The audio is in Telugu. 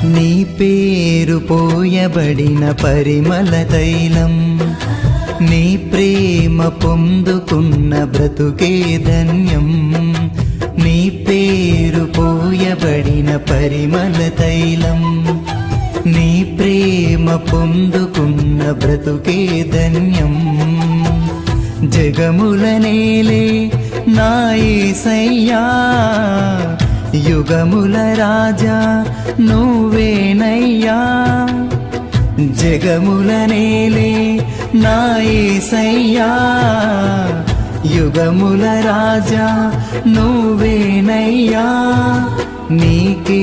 నీ పేరు పోయబడిన పరిమళ తైలం, నీ ప్రేమ పొందుకున్న బ్రతుకే ధన్యం. నీ పేరు పోయబడిన పరిమళ తైలం, నీ ప్రేమ పొందుకున్న బ్రతుకే ధన్యం. జగముల నేలే నా యేసయ్యా, యుగముల రాజా నువ్వేనయ్యా. జగముల నేలే నా యేసయ్యా, యుగముల రాజా నువ్వేనయ్యా. నీకే